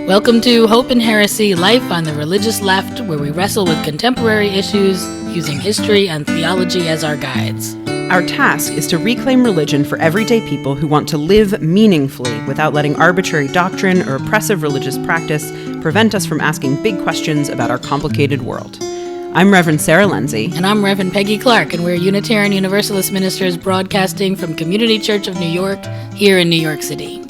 Welcome to Hope and Heresy, Life on the Religious Left, where we wrestle with contemporary issues using history and theology as our guides. Our task is to reclaim religion for everyday people who want to live meaningfully without letting arbitrary doctrine or oppressive religious practice prevent us from asking big questions about our complicated world. I'm Reverend Sarah Lindsay. And I'm Reverend Peggy Clark, and we're Unitarian Universalist ministers broadcasting from Community Church of New York, here in New York City.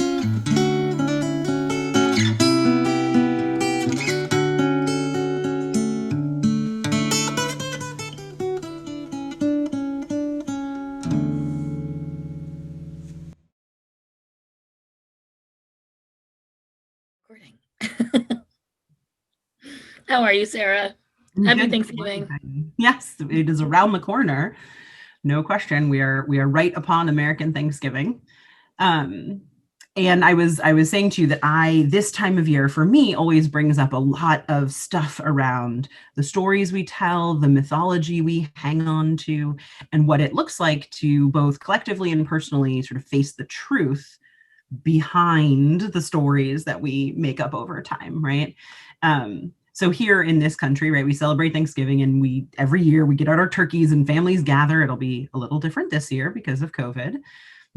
How are you, Sarah? Happy Thanksgiving. Yes, it is around the corner. No question. We are right upon American Thanksgiving. And I was saying to you that this time of year for me always brings up a lot of stuff around the stories we tell, the mythology we hang on to, and what it looks like to both collectively and personally sort of face the truth behind the stories that we make up over time, right? So here in this country, right, we celebrate Thanksgiving, and every year we get out our turkeys and families gather. It'll be a little different this year because of COVID.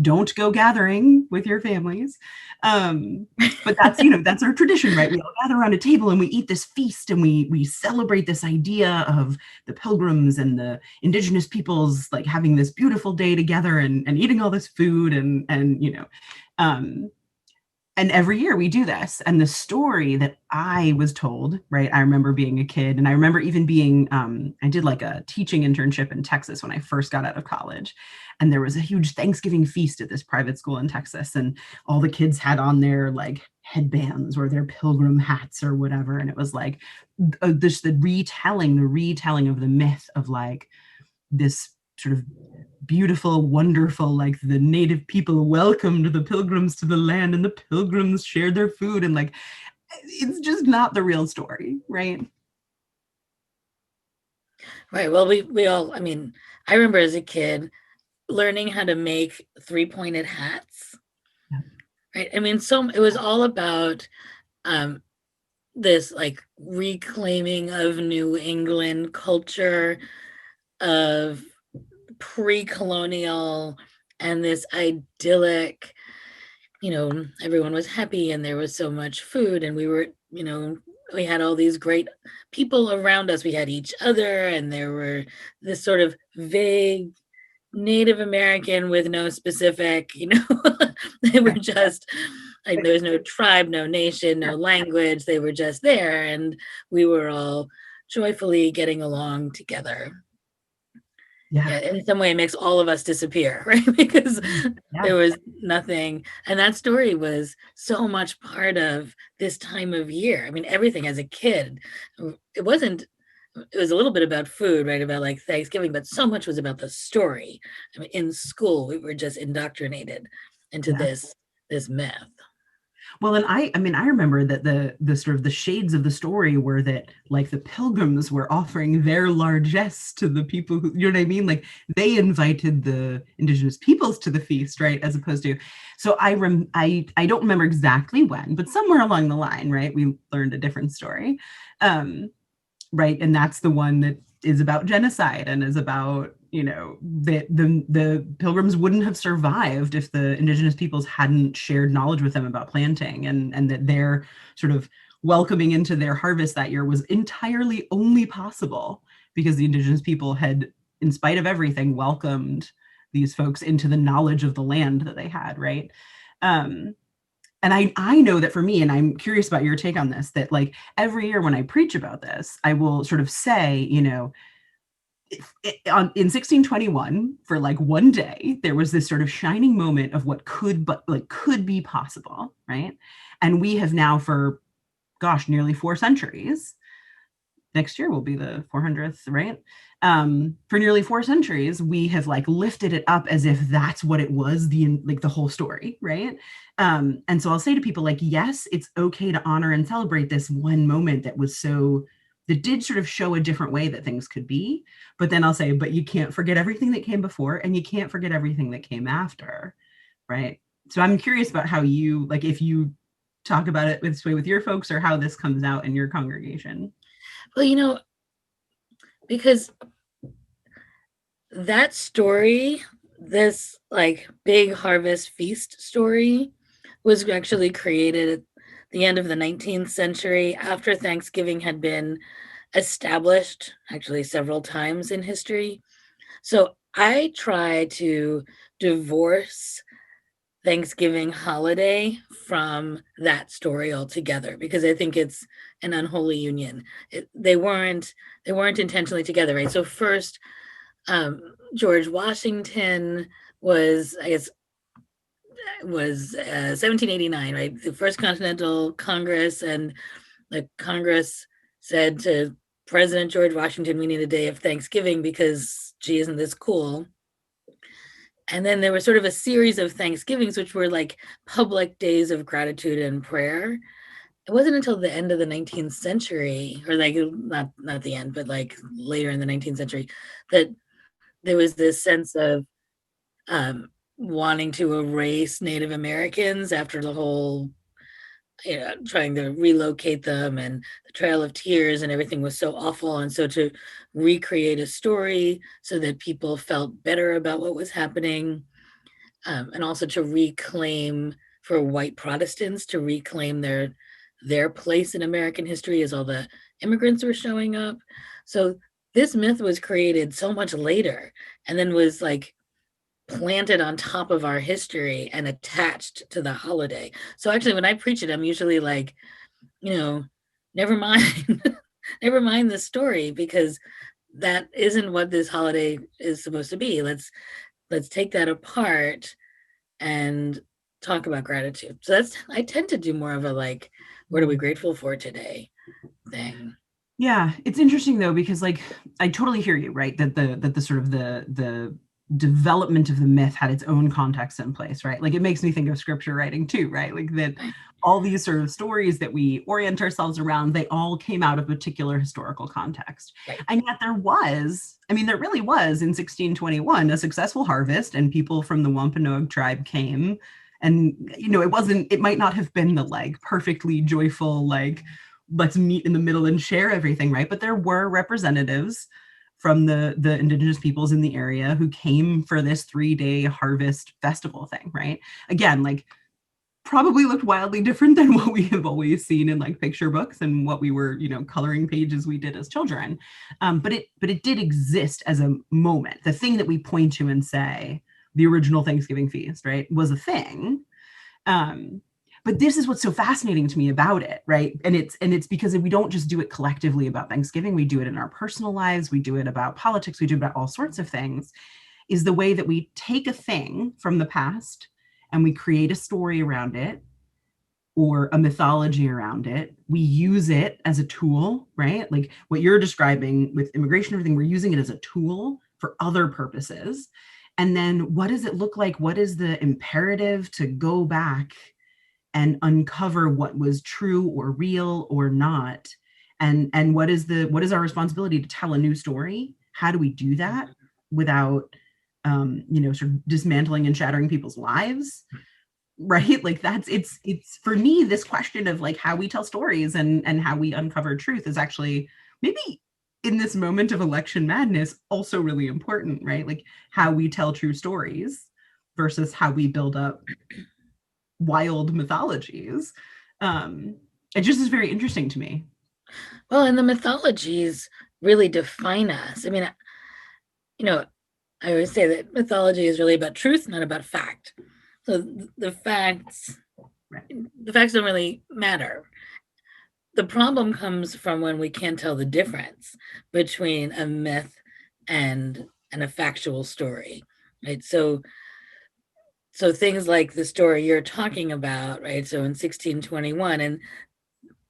Don't go gathering with your families. But that's our tradition, right? We all gather around a table and we eat this feast, and we celebrate this idea of the pilgrims and the indigenous peoples like having this beautiful day together and eating all this food and every year we do this. And the story that I was told, right, I remember being a kid, and I remember even being, I did like a teaching internship in Texas when I first got out of college. And there was a huge Thanksgiving feast at this private school in Texas. And all the kids had on their like headbands or their pilgrim hats or whatever. And it was like the retelling of the myth of like this sort of beautiful, wonderful, like the native people welcomed the pilgrims to the land and the pilgrims shared their food, and like it's just not the real story, right? Right. Well, we all, I mean, I remember as a kid learning how to make three-pointed hats. Yeah. Right. I mean, so it was all about this like reclaiming of New England culture, of pre-colonial, and this idyllic, everyone was happy and there was so much food, and we were, we had all these great people around us. We had each other, and there were this sort of vague Native American with no specific, they were just like, there was no tribe, no nation, no language. They were just there, and we were all joyfully getting along together. Yeah, in some way it makes all of us disappear, right? Because there was nothing. And that story was so much part of this time of year. I mean, everything as a kid, it was a little bit about food, right? About like Thanksgiving, but so much was about the story. I mean, in school, we were just indoctrinated into this myth. Well, and I remember that the sort of the shades of the story were that like the pilgrims were offering their largesse to the people who, you know what I mean? Like they invited the indigenous peoples to the feast, right? As opposed to, so I don't remember exactly when, but somewhere along the line, right? We learned a different story, right? And that's the one that is about genocide and is about, that the pilgrims wouldn't have survived if the indigenous peoples hadn't shared knowledge with them about planting, and that their sort of welcoming into their harvest that year was entirely only possible because the indigenous people had, in spite of everything, welcomed these folks into the knowledge of the land that they had, right? And I know that for me, and I'm curious about your take on this, that like every year when I preach about this, I will sort of say, in 1621, for like one day, there was this sort of shining moment of what could be possible, right? And we have now for, nearly 4 centuries. Next year will be the 400th, right? For nearly 4 centuries, we have like lifted it up as if that's what it was, the whole story, right? And so I'll say to people like, yes, it's okay to honor and celebrate this one moment that did sort of show a different way that things could be. But then I'll say, but you can't forget everything that came before, and you can't forget everything that came after, right? So I'm curious about how you, like, if you talk about it this way with your folks, or how this comes out in your congregation? Well, because that story, this like big harvest feast story, was actually created at the end of the 19th century after Thanksgiving had been established actually several times in history. So I try to divorce Thanksgiving holiday from that story altogether because I think it's an unholy union. They weren't intentionally together, right? So first, George Washington was, I guess, was 1789, right? The first Continental Congress, and the Congress said to President George Washington, "We need a day of Thanksgiving because, gee, isn't this cool?" And then there was sort of a series of Thanksgivings, which were like public days of gratitude and prayer. It wasn't until the end of the 19th century, or like not the end, but like later in the 19th century, that there was this sense of wanting to erase Native Americans after the whole, trying to relocate them, and the Trail of Tears and everything was so awful. And so to recreate a story so that people felt better about what was happening, and also to reclaim, for white Protestants to reclaim their place in American history as all the immigrants were showing up. So this myth was created so much later, and then was like planted on top of our history and attached to the holiday. So actually, when I preach it, I'm usually like, you know, never mind, never mind the story, because that isn't what this holiday is supposed to be. Let's take that apart and talk about gratitude. So that's, I tend to do more of a like, what are we grateful for today thing. Yeah, it's interesting though, because like I totally hear you, right? That the sort of the development of the myth had its own context in place, right? Like it makes me think of scripture writing too, right? Like that Right. all these sort of stories that we orient ourselves around, they all came out of a particular historical context. Right. And yet there was, I mean, there really was in 1621 a successful harvest, and people from the Wampanoag tribe came. And it wasn't, it might not have been the like perfectly joyful, like let's meet in the middle and share everything, right? But there were representatives from the indigenous peoples in the area who came for this 3-day harvest festival thing, right? Again, like probably looked wildly different than what we have always seen in like picture books and what we were, coloring pages we did as children. But it did exist as a moment. The thing that we point to and say the original Thanksgiving feast, right, was a thing. Um, but this is what's so fascinating to me about it, right? And it's because we don't just do it collectively about Thanksgiving, we do it in our personal lives, we do it about politics, we do it about all sorts of things, is the way that we take a thing from the past and we create a story around it or a mythology around it. We use it as a tool, right? Like what you're describing with immigration, everything, we're using it as a tool for other purposes. And then what does it look like? What is the imperative to go back and uncover what was true or real or not? And what is our responsibility to tell a new story? How do we do that without sort of dismantling and shattering people's lives? Right, like it's for me, this question of like how we tell stories and how we uncover truth is actually maybe in this moment of election madness also really important, right? Like how we tell true stories versus how we build up wild mythologies. um it just is very interesting to me. Well, and the mythologies really define us. I mean, you know, I always say that mythology is really about truth, not about fact. So the facts, Right. the facts don't really matter. The problem comes from when we can't tell the difference between a myth and a factual story, right? So things like the story you're talking about, right? So in 1621, and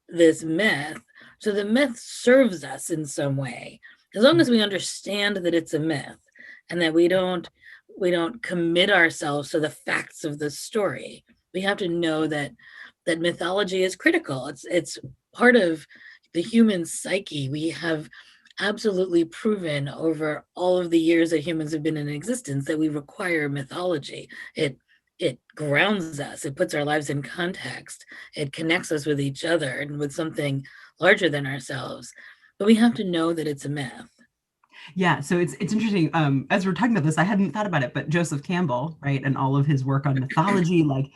this myth, so the myth serves us in some way, as long as we understand that it's a myth, and that we don't commit ourselves to the facts of the story. We have to know that mythology is critical. It's part of the human psyche. We have absolutely proven over all of the years that humans have been in existence that we require mythology. it grounds us, it puts our lives in context, it connects us with each other and with something larger than ourselves. But we have to know that it's a myth. Yeah, so it's interesting. As we're talking about this, I hadn't thought about it, but Joseph Campbell, right, and all of his work on mythology, like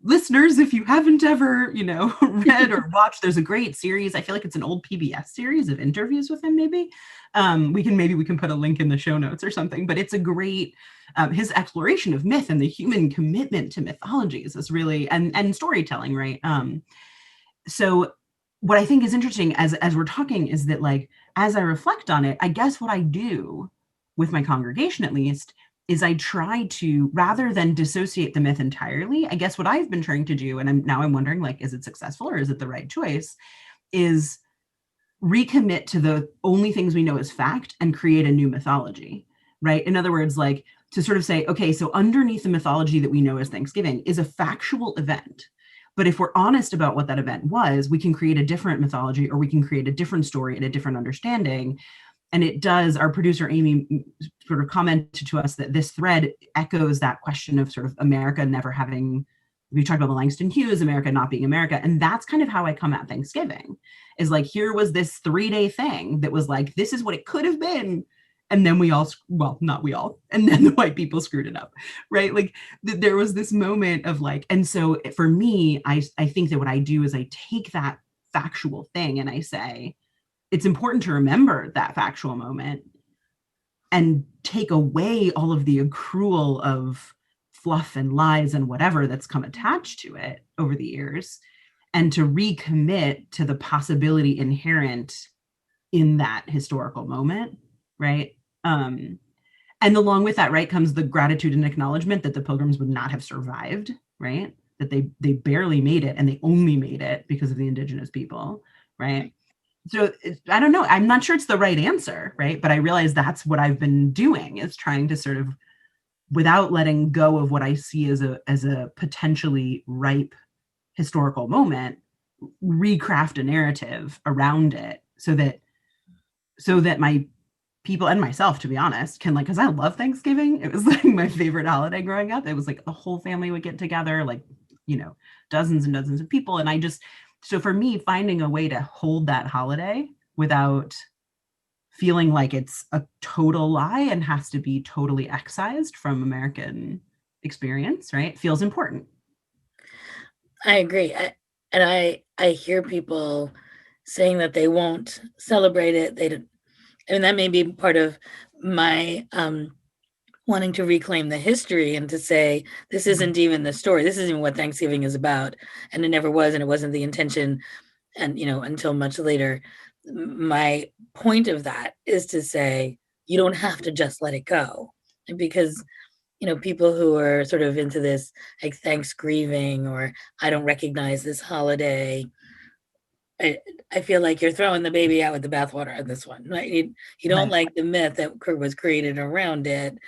listeners, if you haven't ever, read or watched, there's a great series. I feel like it's an old PBS series of interviews with him, maybe. We can put a link in the show notes or something, but it's a great his exploration of myth and the human commitment to mythologies is really and storytelling, right? So what I think is interesting as we're talking is that, like, as I reflect on it, I guess what I do with my congregation, at least, is I try to, rather than dissociate the myth entirely, I guess what I've been trying to do, and I'm wondering, like, is it successful or is it the right choice, is recommit to the only things we know as fact and create a new mythology, right? In other words, like, to sort of say, okay, so underneath the mythology that we know as Thanksgiving is a factual event. But if we're honest about what that event was, we can create a different mythology, or we can create a different story and a different understanding. And it does, our producer Amy sort of commented to us that this thread echoes that question of sort of America never having, we talked about the Langston Hughes, America not being America. And that's kind of how I come at Thanksgiving, is like, here was this 3-day thing that was like, this is what it could have been. And then we all, well, not we all, and then the white people screwed it up, right? Like there was this moment of like, and so for me, I think that what I do is I take that factual thing and I say, it's important to remember that factual moment and take away all of the accrual of fluff and lies and whatever that's come attached to it over the years, and to recommit to the possibility inherent in that historical moment, right? And along with that, right, comes the gratitude and acknowledgement that the Pilgrims would not have survived, right? That they barely made it, and they only made it because of the indigenous people, right? So I don't know. I'm not sure it's the right answer, right? But I realize that's what I've been doing, is trying to sort of, without letting go of what I see as a potentially ripe historical moment, recraft a narrative around it so that my people and myself, to be honest, can, like, because I love Thanksgiving. It was like my favorite holiday growing up. It was like the whole family would get together, like, dozens and dozens of people. And so for me, finding a way to hold that holiday without feeling like it's a total lie and has to be totally excised from American experience, right, feels important. I agree. And I hear people saying that they won't celebrate it. They don't, and that may be part of my wanting to reclaim the history and to say this Mhm. isn't even the story. This isn't even what Thanksgiving is about, and it never was, and it wasn't the intention. And until much later, my point of that is to say you don't have to just let it go, because people who are sort of into this, like, thanks grieving, or I don't recognize this holiday. I, I feel like you're throwing the baby out with the bathwater on this one, right? You don't Right. like the myth that was created around it,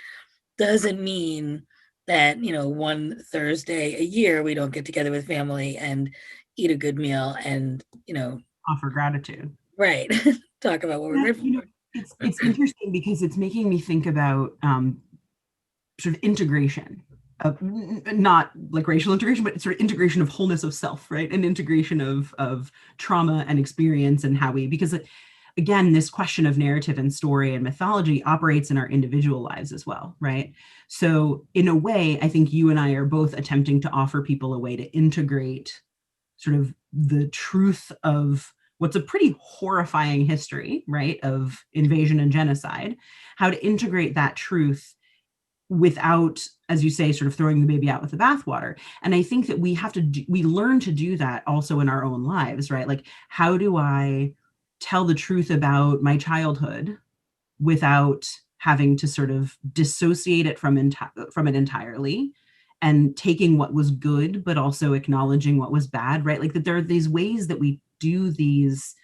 doesn't mean that, one Thursday a year we don't get together with family and eat a good meal and, Offer gratitude. right, talk about what we're Yeah, grateful for. it's interesting because it's making me think about sort of integration of, not like racial integration, but sort of integration of wholeness of self, right? And integration of trauma and experience, and how we, because again, this question of narrative and story and mythology operates in our individual lives as well, right? So in a way, I think you and I are both attempting to offer people a way to integrate sort of the truth of what's a pretty horrifying history, right, of invasion and genocide, how to integrate that truth without, as you say, sort of throwing the baby out with the bathwater. And I think that we learn to do that also in our own lives, right? Like, how do I tell the truth about my childhood without having to sort of dissociate it from it entirely, and taking what was good but also acknowledging what was bad, right? Like, that there are these ways that we do these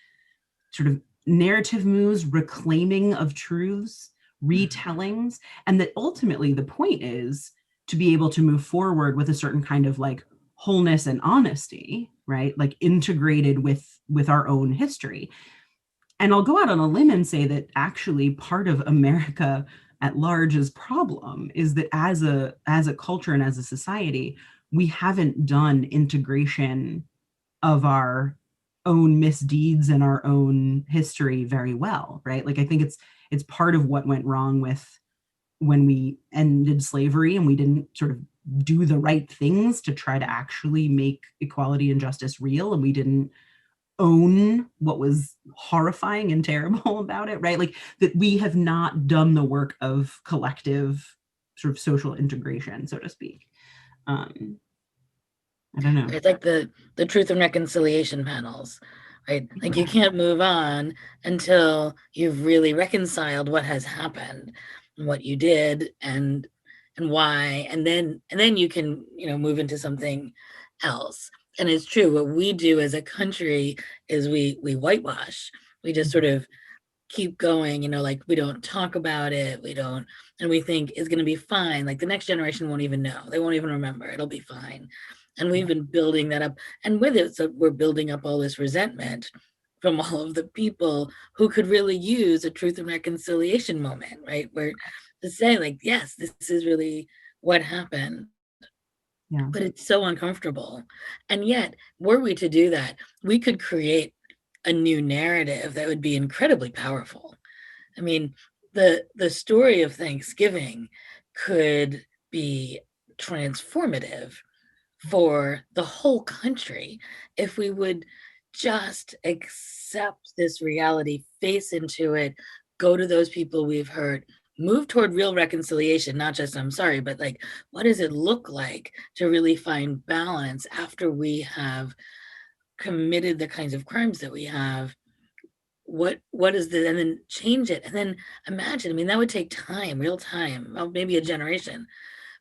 sort of narrative moves, reclaiming of truths, retellings, and that ultimately the point is to be able to move forward with a certain kind of, like, wholeness and honesty, right? Like, integrated with our own history. And I'll go out on a limb and say that actually part of America at large's problem is that as a culture and as a society, we haven't done integration of our own misdeeds and our own history very well, right? Like I think it's part of what went wrong with when we ended slavery and we didn't sort of do the right things to try to actually make equality and justice real, and we didn't own what was horrifying and terrible about it, right? Like that we have not done the work of collective sort of social integration, so to speak. um I don't know. It's like the truth and reconciliation panels, right? Like you can't move on until you've really reconciled what has happened and what you did and why, and then you can, move into something else. And it's true, what we do as a country is we whitewash. We just sort of keep going, like we don't talk about it, we don't, and we think it's going to be fine. Like the next generation won't even know, they won't even remember, it'll be fine. And we've been building that up, and with it, so we're building up all this resentment from all of the people who could really use a truth and reconciliation moment, right? Where to say, like, yes, this is really what happened, Yeah. but it's so uncomfortable. And yet, were we to do that, we could create a new narrative that would be incredibly powerful. I mean, the story of Thanksgiving could be transformative for the whole country if we would just accept this reality, face into it, go to those people we've hurt, move toward real reconciliation, not just I'm sorry, but like, what does it look like to really find balance after we have committed the kinds of crimes that we have? What is the, and then change it, and then imagine, I mean, that would take time, real time, well, maybe a generation,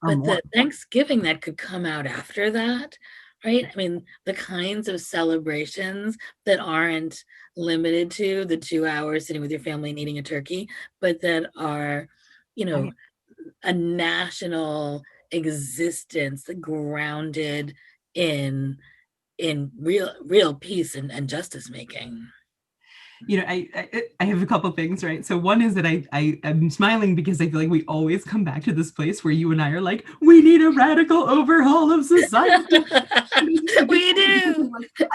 Or but more. the Thanksgiving that could come out after that, right? I mean, the kinds of celebrations that aren't limited to the 2 hours sitting with your family and eating a turkey, but that are, you know, Right. a national existence grounded in real peace and justice making. I have a couple things, right? So one is that I am smiling because I feel like we always come back to this place where you and I are like, we need a radical overhaul of society. And it's such a We funny because do.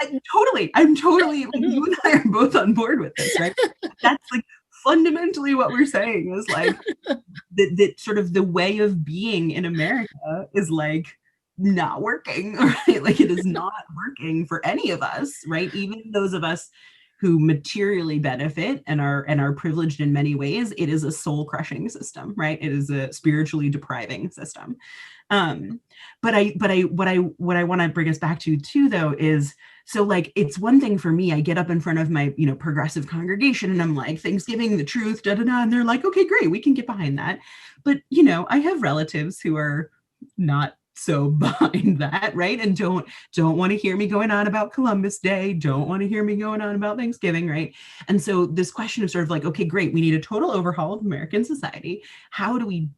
I'm totally like you and I are both on board with this, right? That's like fundamentally what we're saying is like that sort of the way of being in America is like not working, right? Like it is not working for any of us, right? Even those of us who materially benefit and are privileged in many ways, it is a soul crushing system, right? It is a spiritually depriving system. Um, but I want to bring us back to too, though, is so like it's one thing for me. I get up in front of my progressive congregation and I'm like Thanksgiving, the truth, da da da, and they're like, okay, great, we can get behind that. But I have relatives who are not so behind that, right? And don't want to hear me going on about Columbus Day, don't want to hear me going on about Thanksgiving, right? And so this question of sort of like, okay, great, we need a total overhaul of American society. How do we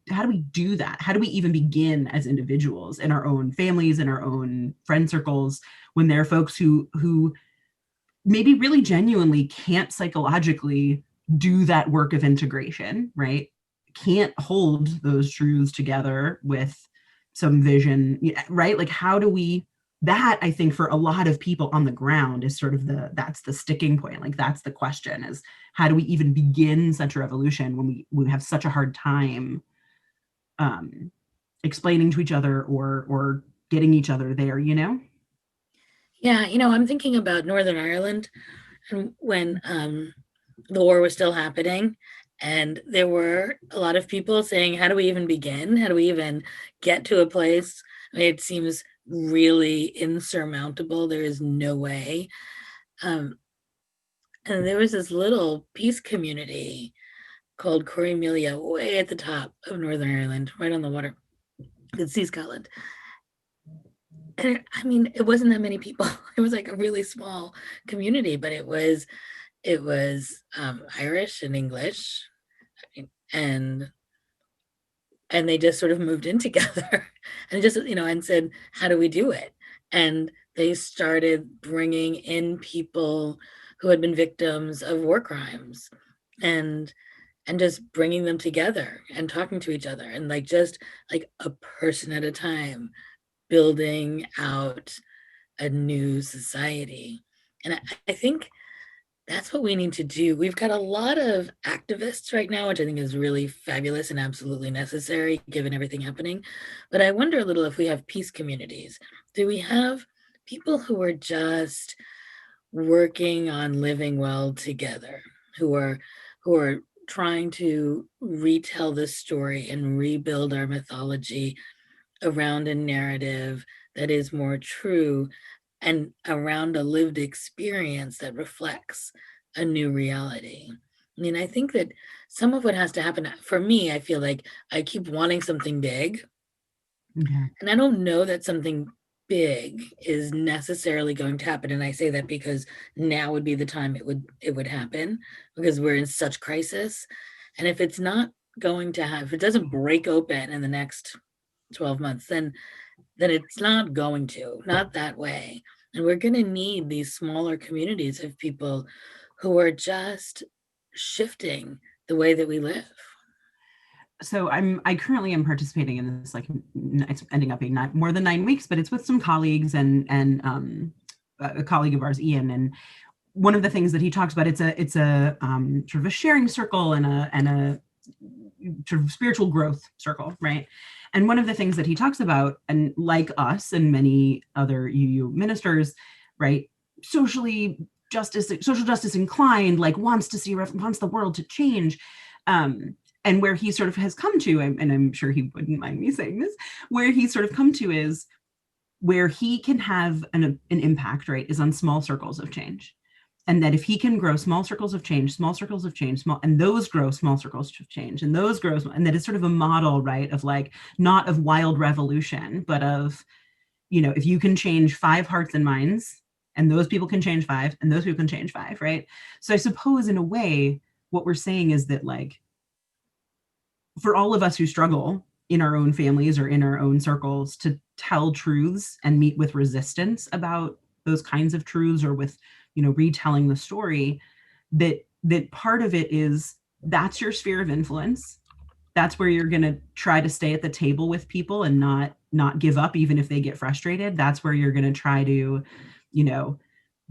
do that? How do we even begin as individuals in our own families, in our own friend circles, when there are folks who maybe really genuinely can't psychologically do that work of integration, right? Can't hold those truths together with some vision, right? Like how do we, that I think for a lot of people on the ground is sort of that's the sticking point. Like that's the question, is how do we even begin such a revolution when we have such a hard time um explaining to each other or getting each other there. Yeah, I'm thinking about Northern Ireland and when the war was still happening. And there were a lot of people saying, how do we even begin? How do we even get to a place? I mean, it seems really insurmountable. There is no way. Um, and there was this little peace community called Corrymeela, way at the top of Northern Ireland, right on the water. You could see Scotland. And I mean, it wasn't that many people. It was like a really small community, but it was Irish and English, and and they just sort of moved in together and just and said, how do we do it? And they started bringing in people who had been victims of war crimes, and and just bringing them together and talking to each other, and like just like a person at a time, building out a new society. And I think that's what we need to do. We've got a lot of activists right now, which I think is really fabulous and absolutely necessary given everything happening. But I wonder a little if we have peace communities. Do we have people who are just working on living well together, who are trying to retell this story and rebuild our mythology around a narrative that is more true and around a lived experience that reflects a new reality? I mean, I think that some of what has to happen for me, I feel like I keep wanting something big, Yeah. and I don't know that something big is necessarily going to happen. And I say that because now would be the time it would happen, because we're in such crisis. And if it's not going to have, if it doesn't break open in the next 12 months, then it's not going to, not that way. And we're going to need these smaller communities of people who are just shifting the way that we live. So I currently am participating in this, like it's ending up being not more than 9 weeks, but it's with some colleagues and a colleague of ours, Ian. And one of the things that he talks about, it's a sort of a sharing circle and a sort of spiritual growth circle, right? And one of the things that he talks about, and like us and many other UU ministers, right, social justice inclined, like wants the world to change. And where he sort of has come to, and I'm sure he wouldn't mind me saying this, where he's sort of come to is where he can have an impact, right, is on small circles of change. And that if he can grow small circles of change, and those grow small circles of change, and those grow, and that is sort of a model, right, of like, not of wild revolution, but of, if you can change 5 hearts and minds, and those people can change 5, and those people can change 5, right? So I suppose in a way, what we're saying is that, like, for all of us who struggle in our own families or in our own circles to tell truths and meet with resistance about those kinds of truths, or with, retelling the story, that part of it is, that's your sphere of influence. That's where you're going to try to stay at the table with people and not give up even if they get frustrated. That's where you're going to try to,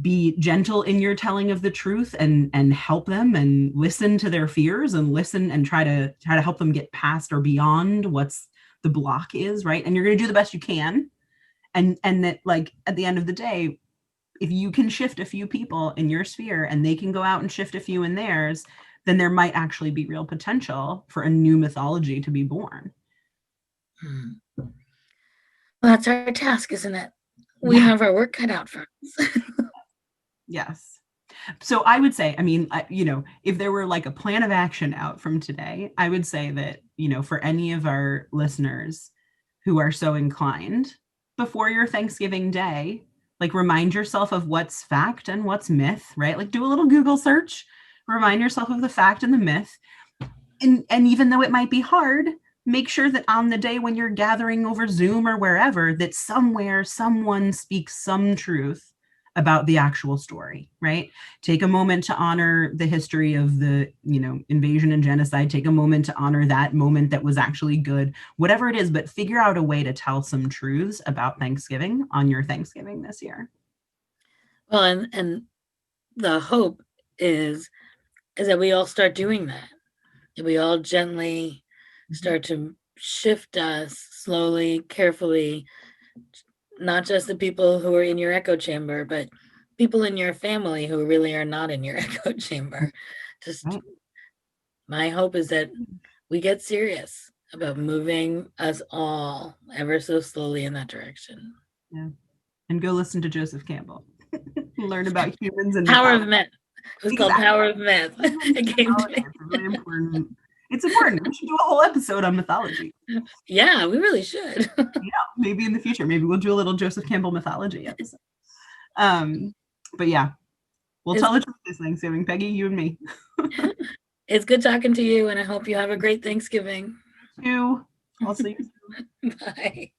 be gentle in your telling of the truth and help them and listen to their fears and listen and try to help them get past or beyond what's the block is, right? And you're going to do the best you can. And that, like, at the end of the day, if you can shift a few people in your sphere and they can go out and shift a few in theirs, then there might actually be real potential for a new mythology to be born. Well, that's our task, isn't it? We Yeah. have our work cut out for us. Yes. So I would say, I mean, if there were like a plan of action out from today, I would say that, for any of our listeners who are so inclined, before your Thanksgiving day, like, remind yourself of what's fact and what's myth, right? Like, do a little Google search, remind yourself of the fact and the myth. And even though it might be hard, make sure that on the day when you're gathering over Zoom or wherever, that somewhere someone speaks some truth about the actual story, right? Take a moment to honor the history of the, invasion and genocide. Take a moment to honor that moment that was actually good, whatever it is, but figure out a way to tell some truths about Thanksgiving on your Thanksgiving this year. Well, and the hope is that we all start doing that. That we all gently start to shift us slowly, carefully, not just the people who are in your echo chamber, but people in your family who really are not in your echo chamber. Just Right. my hope is that we get serious about moving us all ever so slowly in that direction. Yeah. And go listen to Joseph Campbell. Learn about humans and Power of mythology. Myth. It was called Exactly. Power of Myth. It came to me. It's really important. It's important. We should do a whole episode on mythology. Yeah, we really should. Yeah, maybe in the future. Maybe we'll do a little Joseph Campbell mythology episode. Um, but yeah, we'll It's, tell the truth this Thanksgiving, Peggy, you and me. it's good talking to you, and I hope you have a great Thanksgiving. You. I'll see you. Bye.